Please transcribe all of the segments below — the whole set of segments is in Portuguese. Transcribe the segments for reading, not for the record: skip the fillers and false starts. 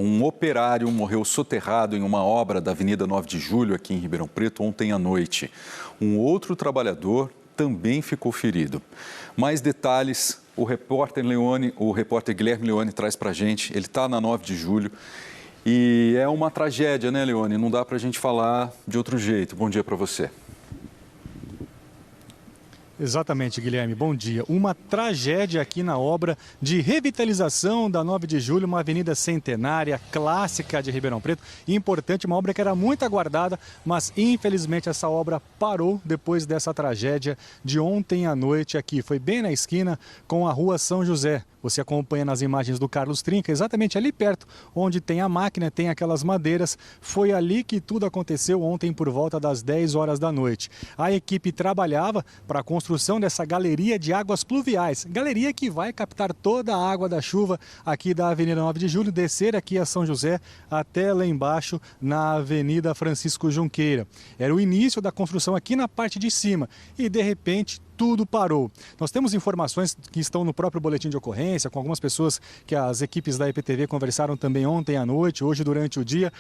Um operário morreu soterrado em uma obra da Avenida 9 de Julho, aqui em Ribeirão Preto, ontem à noite. Um outro trabalhador também ficou ferido. Mais detalhes, o repórter Guilherme Leone traz para a gente. Ele está na 9 de Julho e é uma tragédia, né, Leone? Não dá para a gente falar de outro jeito. Bom dia para você. Exatamente, Guilherme. Bom dia. Uma tragédia aqui na obra de revitalização da 9 de Julho, uma avenida centenária, clássica de Ribeirão Preto. Importante, uma obra que era muito aguardada, mas infelizmente essa obra parou depois dessa tragédia de ontem à noite aqui. Foi bem na esquina com a Rua São José. Você acompanha nas imagens do Carlos Trinca, exatamente ali perto, onde tem a máquina, tem aquelas madeiras. Foi ali que tudo aconteceu ontem por volta das 10 horas da noite. A equipe trabalhava para a construção dessa galeria de águas pluviais. Galeria que vai captar toda a água da chuva aqui da Avenida 9 de Julho, descer aqui a São José até lá embaixo na Avenida Francisco Junqueira. Era o início da construção aqui na parte de cima e, de repente, tudo parou. Nós temos informações que estão no próprio boletim de ocorrência, com algumas pessoas que as equipes da EPTV conversaram também ontem à noite, hoje durante o dia.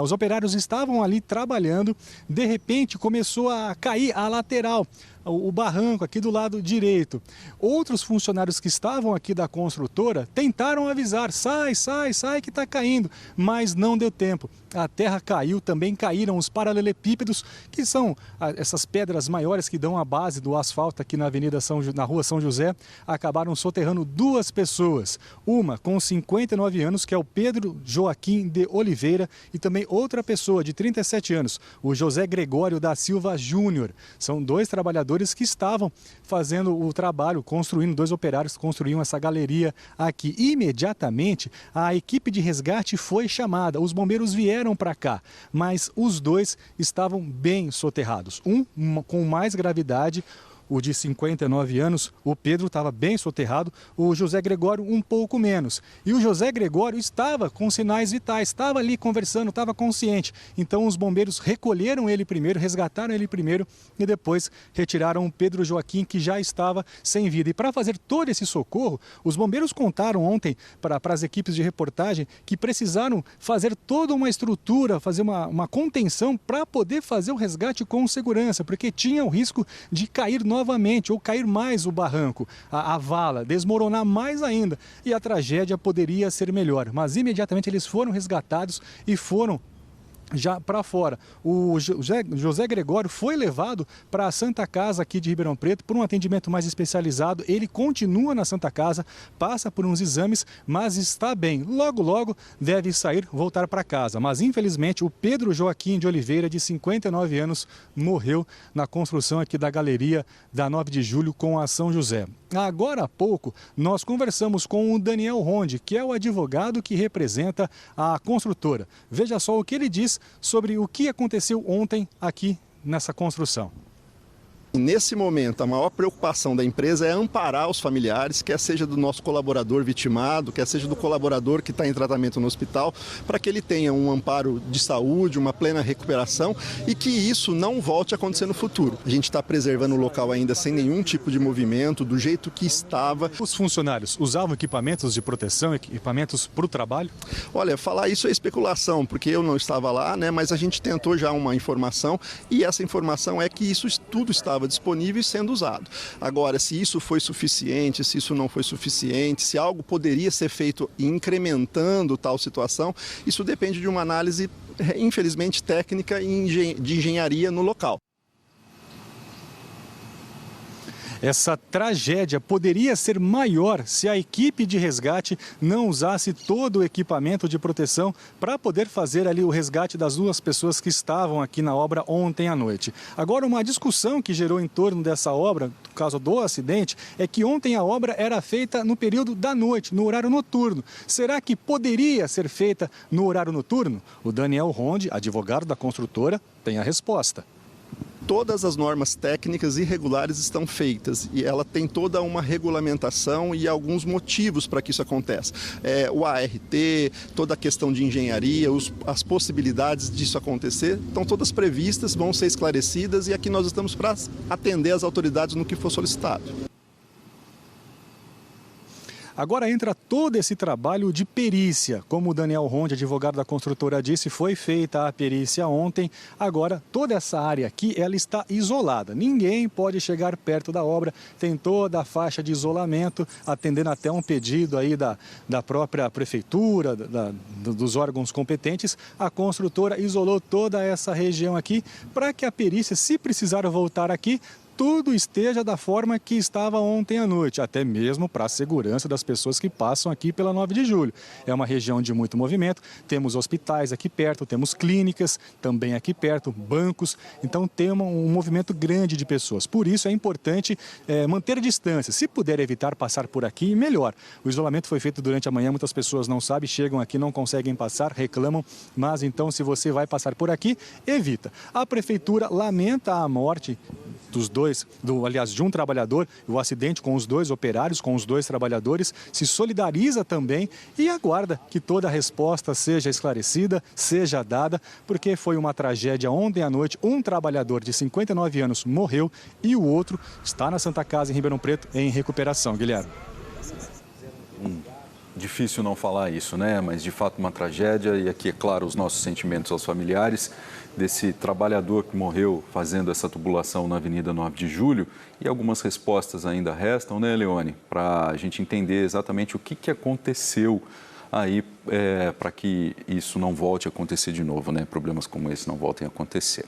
Os operários estavam ali trabalhando, de repente começou a cair a lateral, o barranco aqui do lado direito. Outros funcionários que estavam aqui da construtora tentaram avisar, sai que está caindo, mas não deu tempo. A terra caiu, também caíram os paralelepípedos, que são essas pedras maiores que dão a base do asfalto aqui na Rua São José, acabaram soterrando duas pessoas. Uma com 59 anos, que é o Pedro Joaquim de Oliveira, e também outra pessoa de 37 anos, o José Gregório da Silva Júnior. São dois trabalhadores que estavam fazendo o trabalho, dois operários construíam essa galeria aqui. Imediatamente, a equipe de resgate foi chamada, os bombeiros vieram para cá, mas os dois estavam bem soterrados, um com mais gravidade. O de 59 anos, o Pedro, estava bem soterrado, o José Gregório um pouco menos. E o José Gregório estava com sinais vitais, estava ali conversando, estava consciente. Então os bombeiros recolheram ele primeiro, resgataram ele primeiro e depois retiraram o Pedro Joaquim, que já estava sem vida. E para fazer todo esse socorro, os bombeiros contaram ontem para as equipes de reportagem que precisaram fazer toda uma estrutura, fazer uma contenção para poder fazer o resgate com segurança, porque tinha o risco de cair novamente ou cair mais o barranco, a vala, desmoronar mais ainda e a tragédia poderia ser melhor. Mas imediatamente eles foram resgatados e foram já para fora. O José Gregório foi levado para a Santa Casa aqui de Ribeirão Preto por um atendimento mais especializado. Ele continua na Santa Casa, passa por uns exames, mas está bem. Logo, logo deve sair, voltar para casa. Mas infelizmente o Pedro Joaquim de Oliveira, de 59 anos, morreu na construção aqui da galeria da 9 de Julho com a São José. Agora há pouco, nós conversamos com o Daniel Ronde, que é o advogado que representa a construtora. Veja só o que ele diz sobre o que aconteceu ontem aqui nessa construção. Nesse momento, a maior preocupação da empresa é amparar os familiares, quer seja do nosso colaborador vitimado, quer seja do colaborador que está em tratamento no hospital, para que ele tenha um amparo de saúde, uma plena recuperação e que isso não volte a acontecer no futuro. A gente está preservando o local ainda sem nenhum tipo de movimento, do jeito que estava. Os funcionários usavam equipamentos de proteção, equipamentos para o trabalho? Olha, falar isso é especulação, porque eu não estava lá, né? Mas a gente tentou já uma informação e essa informação é que isso tudo estava disponível e sendo usado. Agora, se isso foi suficiente, se isso não foi suficiente, se algo poderia ser feito incrementando tal situação, isso depende de uma análise, infelizmente, técnica e de engenharia no local. Essa tragédia poderia ser maior se a equipe de resgate não usasse todo o equipamento de proteção para poder fazer ali o resgate das duas pessoas que estavam aqui na obra ontem à noite. Agora, uma discussão que gerou em torno dessa obra, por causa do acidente, é que ontem a obra era feita no período da noite, no horário noturno. Será que poderia ser feita no horário noturno? O Daniel Ronde, advogado da construtora, tem a resposta. Todas as normas técnicas e regulares estão feitas e ela tem toda uma regulamentação e alguns motivos para que isso aconteça. O ART, toda a questão de engenharia, as possibilidades disso acontecer, estão todas previstas, vão ser esclarecidas e aqui nós estamos para atender as autoridades no que for solicitado. Agora entra todo esse trabalho de perícia. Como o Daniel Ronde, advogado da construtora, disse, foi feita a perícia ontem. Agora, toda essa área aqui, ela está isolada. Ninguém pode chegar perto da obra. Tem toda a faixa de isolamento, atendendo até um pedido aí da própria prefeitura, dos órgãos competentes. A construtora isolou toda essa região aqui para que a perícia, se precisar voltar aqui, tudo esteja da forma que estava ontem à noite, até mesmo para a segurança das pessoas que passam aqui pela 9 de julho. É uma região de muito movimento, temos hospitais aqui perto, temos clínicas também aqui perto, bancos, então tem um movimento grande de pessoas. Por isso é importante manter distância. Se puder evitar passar por aqui, melhor. O isolamento foi feito durante a manhã, muitas pessoas não sabem, chegam aqui, não conseguem passar, reclamam, mas então se você vai passar por aqui, evita. A prefeitura lamenta a morte de um trabalhador, o acidente com os 2 operários, com os 2 trabalhadores, se solidariza também e aguarda que toda a resposta seja esclarecida, seja dada, porque foi uma tragédia ontem à noite. Um trabalhador de 59 anos morreu e o outro está na Santa Casa, em Ribeirão Preto, em recuperação. Guilherme. Difícil não falar isso, né? Mas de fato uma tragédia e aqui, é claro, os nossos sentimentos aos familiares desse trabalhador que morreu fazendo essa tubulação na Avenida 9 de Julho. E algumas respostas ainda restam, né, Leone? Para a gente entender exatamente o que aconteceu aí para que isso não volte a acontecer de novo, né? Problemas como esse não voltem a acontecer.